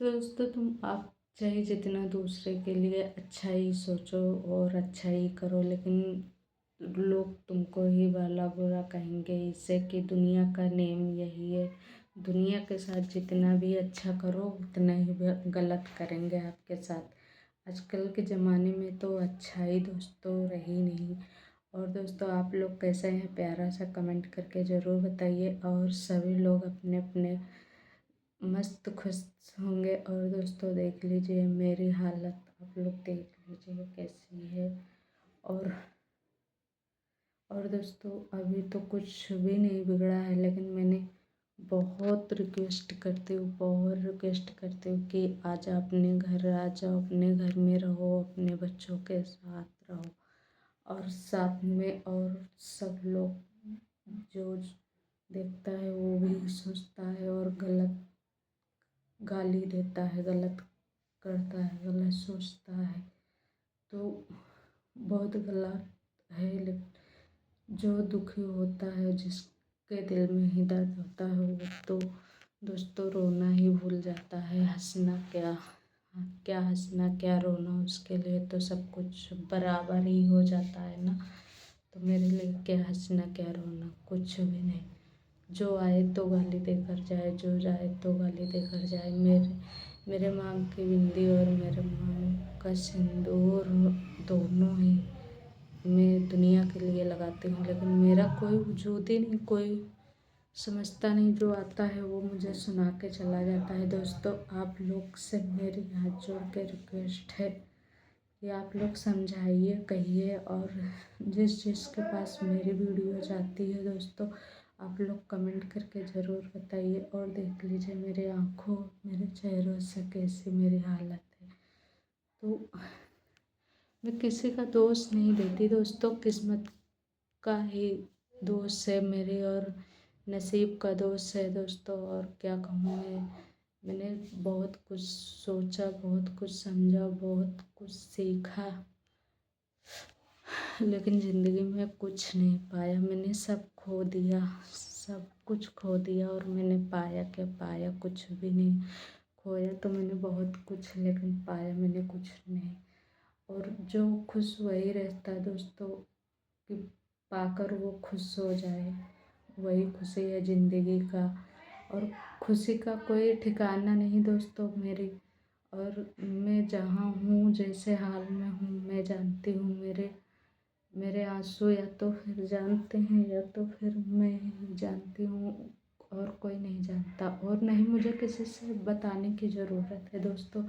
तो दोस्तों तुम आप चाहे जितना दूसरे के लिए अच्छा ही सोचो और अच्छा ही करो, लेकिन लोग तुमको ही भला बुरा कहेंगे। इससे कि दुनिया का नेम यही है, दुनिया के साथ जितना भी अच्छा करो उतना ही गलत करेंगे आपके साथ। आजकल के ज़माने में तो अच्छा ही दोस्तों रही नहीं। और दोस्तों आप लोग कैसे हैं, प्यारा सा कमेंट करके ज़रूर बताइए। और सभी लोग अपने अपने मस्त खुश होंगे। और दोस्तों देख लीजिए मेरी हालत, आप लोग देख लीजिए कैसी है। और और दोस्तों अभी तो कुछ भी नहीं बिगड़ा है, लेकिन मैंने बहुत रिक्वेस्ट करती हूँ, बहुत रिक्वेस्ट करती हूँ कि आ जाओ अपने घर, आ जाओ अपने घर में रहो, अपने बच्चों के साथ रहो। और साथ में और सब लोग जो देखता है वो भी सोचता है और गलत गाली देता है, गलत करता है, गलत सोचता है। तो बहुत गलत है। लेकिन जो दुखी होता है, जिसके दिल में ही दर्द होता है, वो तो दोस्तों रोना ही भूल जाता है। हंसना क्या, क्या हंसना क्या रोना, उसके लिए तो सब कुछ बराबर ही हो जाता है ना। तो मेरे लिए क्या हंसना क्या रोना, कुछ भी नहीं। जो आए तो गाली देकर जाए, जो जाए तो गाली देकर जाए। मेरे मांग की बिंदी और मेरे मांग का सिंदूर दोनों ही मैं दुनिया के लिए लगाती हूँ, लेकिन मेरा कोई वजूद ही नहीं, कोई समझता नहीं। जो आता है वो मुझे सुना के चला जाता है। दोस्तों आप लोग से मेरी हाथ जोड़ के रिक्वेस्ट है कि आप लोग समझाइए, कहिए। और जिस जिसके पास मेरी वीडियो जाती है दोस्तों, आप लोग कमेंट करके ज़रूर बताइए। और देख लीजिए मेरे आँखों, मेरे चेहरों से कैसी मेरी हालत है। तो मैं किसी का दोष नहीं देती दोस्तों, किस्मत का ही दोष है मेरे, और नसीब का दोष है दोस्तों। और क्या कहूँ मैंने बहुत कुछ सोचा, बहुत कुछ समझा, बहुत कुछ सीखा, लेकिन ज़िंदगी में कुछ नहीं पाया। मैंने सब खो दिया, सब कुछ खो दिया। और मैंने पाया क्या, पाया कुछ भी नहीं। खोया तो मैंने बहुत कुछ, लेकिन पाया मैंने कुछ नहीं। और जो खुश वही रहता है दोस्तों, कि पाकर वो खुश हो जाए, वही खुशी है ज़िंदगी का। और खुशी का कोई ठिकाना नहीं दोस्तों मेरी। और मैं जहाँ हूँ, जैसे हाल में हूँ, मैं जानती हूँ मेरे मेरे आंसू या तो फिर जानते हैं या तो फिर मैं ही जानती हूँ, और कोई नहीं जानता। और नहीं मुझे किसी से बताने की ज़रूरत है दोस्तों,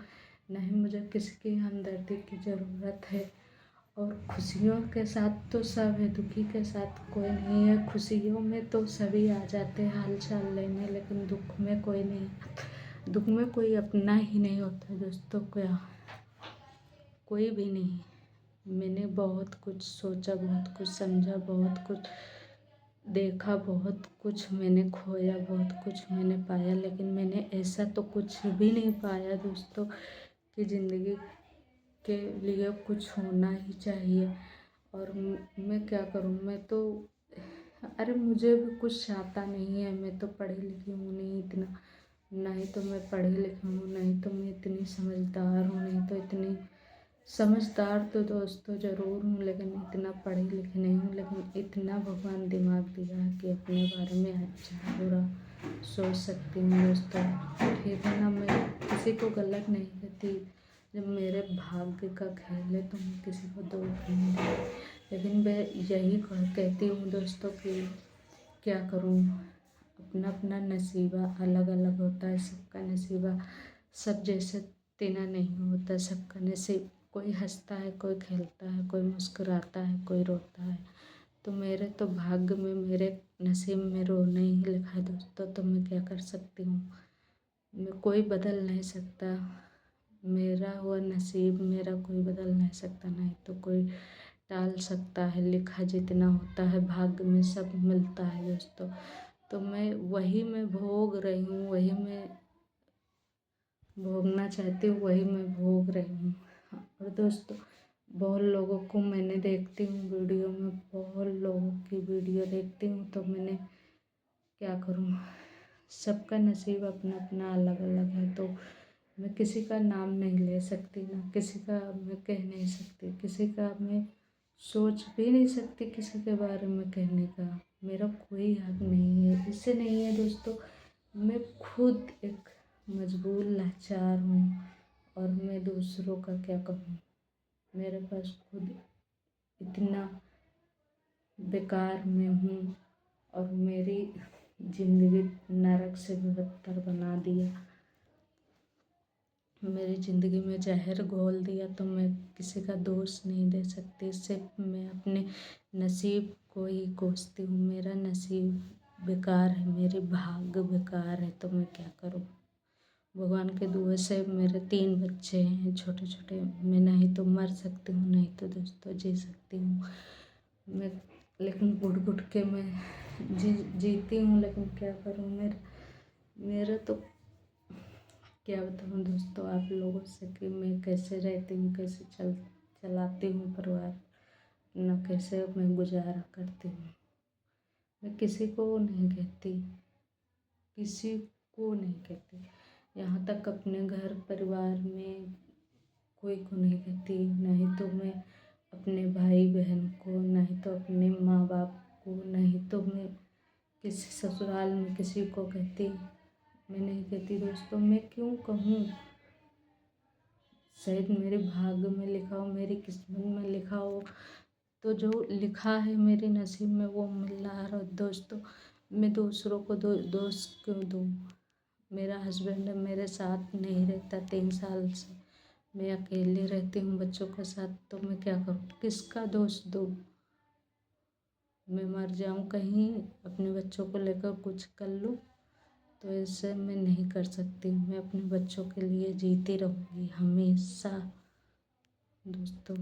नहीं मुझे किसी की हमदर्दी की ज़रूरत है। और खुशियों के साथ तो सब है, दुखी के साथ कोई नहीं है। खुशियों में तो सभी आ जाते हैं हाल चाल लेने, लेकिन दुख में कोई नहीं, दुख में कोई अपना ही नहीं होता दोस्तों। क्या, कोई भी नहीं। मैंने बहुत कुछ सोचा, बहुत कुछ समझा, बहुत कुछ देखा, बहुत कुछ मैंने खोया, बहुत कुछ मैंने पाया, लेकिन मैंने ऐसा तो कुछ भी नहीं पाया दोस्तों कि ज़िंदगी के लिए कुछ होना ही चाहिए। और मैं क्या करूँ, मैं तो अरे मुझे भी कुछ आता नहीं है। मैं तो पढ़ी लिखी हूँ नहीं इतना, नहीं तो मैं पढ़ी लिखी हूँ, नहीं तो मैं इतनी समझदार हूँ, नहीं तो इतनी समझदार तो दोस्तों ज़रूर हूँ, लेकिन इतना पढ़ी लिखी नहीं हूँ। लेकिन इतना भगवान दिमाग दिया है कि अपने बारे में अच्छा बुरा सोच सकती हूँ दोस्तों। ठीक है ना, मैं किसी को गलत नहीं कहती। जब मेरे भाग्य का खेल है तो मैं किसी को दोष नहीं देती। लेकिन मैं यही कहती हूँ दोस्तों कि क्या करूँ, अपना अपना नसीबा अलग अलग होता है। सबका नसीबा सब जैसे तेना नहीं होता। सबका नसीब, कोई हंसता है, कोई खेलता है, कोई मुस्कुराता है, कोई रोता है। तो मेरे तो भाग्य में, मेरे नसीब में रोना ही लिखा है दोस्तों। तो मैं क्या कर सकती हूँ, मैं कोई बदल नहीं सकता। मेरा हुआ नसीब मेरा कोई बदल नहीं सकता, नहीं तो कोई टाल सकता है। लिखा जितना होता है भाग्य में सब मिलता है दोस्तों। तो मैं भोग रही हूँ, वही मैं भोगना चाहती हूँ, वही मैं भोग रही हूँ। और दोस्तों बहुत लोगों को मैंने देखती हूँ वीडियो में, बहुत लोगों की वीडियो देखती हूँ। तो मैंने क्या करूँ, सबका नसीब अपना अपना अलग अलग है। तो मैं किसी का नाम नहीं ले सकती, ना किसी का मैं कह नहीं सकती, किसी का मैं सोच भी नहीं सकती किसी के बारे में कहने का। मेरा कोई हक नहीं है, इससे नहीं है दोस्तों। मैं खुद एक मजबूर लाचार हूँ और मैं दूसरों का क्या कहूँ। मेरे पास खुद इतना बेकार में हूँ और मेरी ज़िंदगी नरक से भी बदतर बना दिया। मेरी ज़िंदगी में जहर घोल दिया, तो मैं किसी का दोष नहीं दे सकती। सिर्फ मैं अपने नसीब को ही कोसती हूँ। मेरा नसीब बेकार है, मेरी भाग्य बेकार है, तो मैं क्या करूँ। भगवान के दुआ से मेरे 3 बच्चे हैं छोटे छोटे। मैं नहीं तो मर सकती हूँ, नहीं तो दोस्तों जी सकती हूँ मैं, लेकिन घुट घुट के मैं जीती हूँ। लेकिन क्या करूँ, मेरा तो क्या बताऊँ दोस्तों आप लोगों से कि मैं कैसे रहती हूँ, कैसे चलाती हूँ परिवार, न कैसे मैं गुजारा करती हूँ। मैं किसी को नहीं कहती, किसी को नहीं कहती, यहाँ तक अपने घर परिवार में कोई को नहीं कहती। नहीं तो मैं अपने भाई बहन को, नहीं तो अपने माँ बाप को, नहीं तो मैं किसी ससुराल में किसी को कहती। मैं नहीं कहती दोस्तों। मैं क्यों कहूँ, शायद मेरे भाग्य में लिखा हो, मेरी किस्मत में लिखा हो, तो जो लिखा है मेरे नसीब में वो मिल रहा है दोस्तों। मैं दूसरों को दोष क्यों दूँ। मेरा हस्बैंड मेरे साथ नहीं रहता 3 साल से, मैं अकेले रहती हूँ बच्चों के साथ, तो मैं क्या करूँ, किसका दोष दूँ। मैं मर जाऊँ कहीं, अपने बच्चों को लेकर कुछ कर लूँ, तो ऐसे मैं नहीं कर सकती। मैं अपने बच्चों के लिए जीती रहूँगी हमेशा दोस्तों।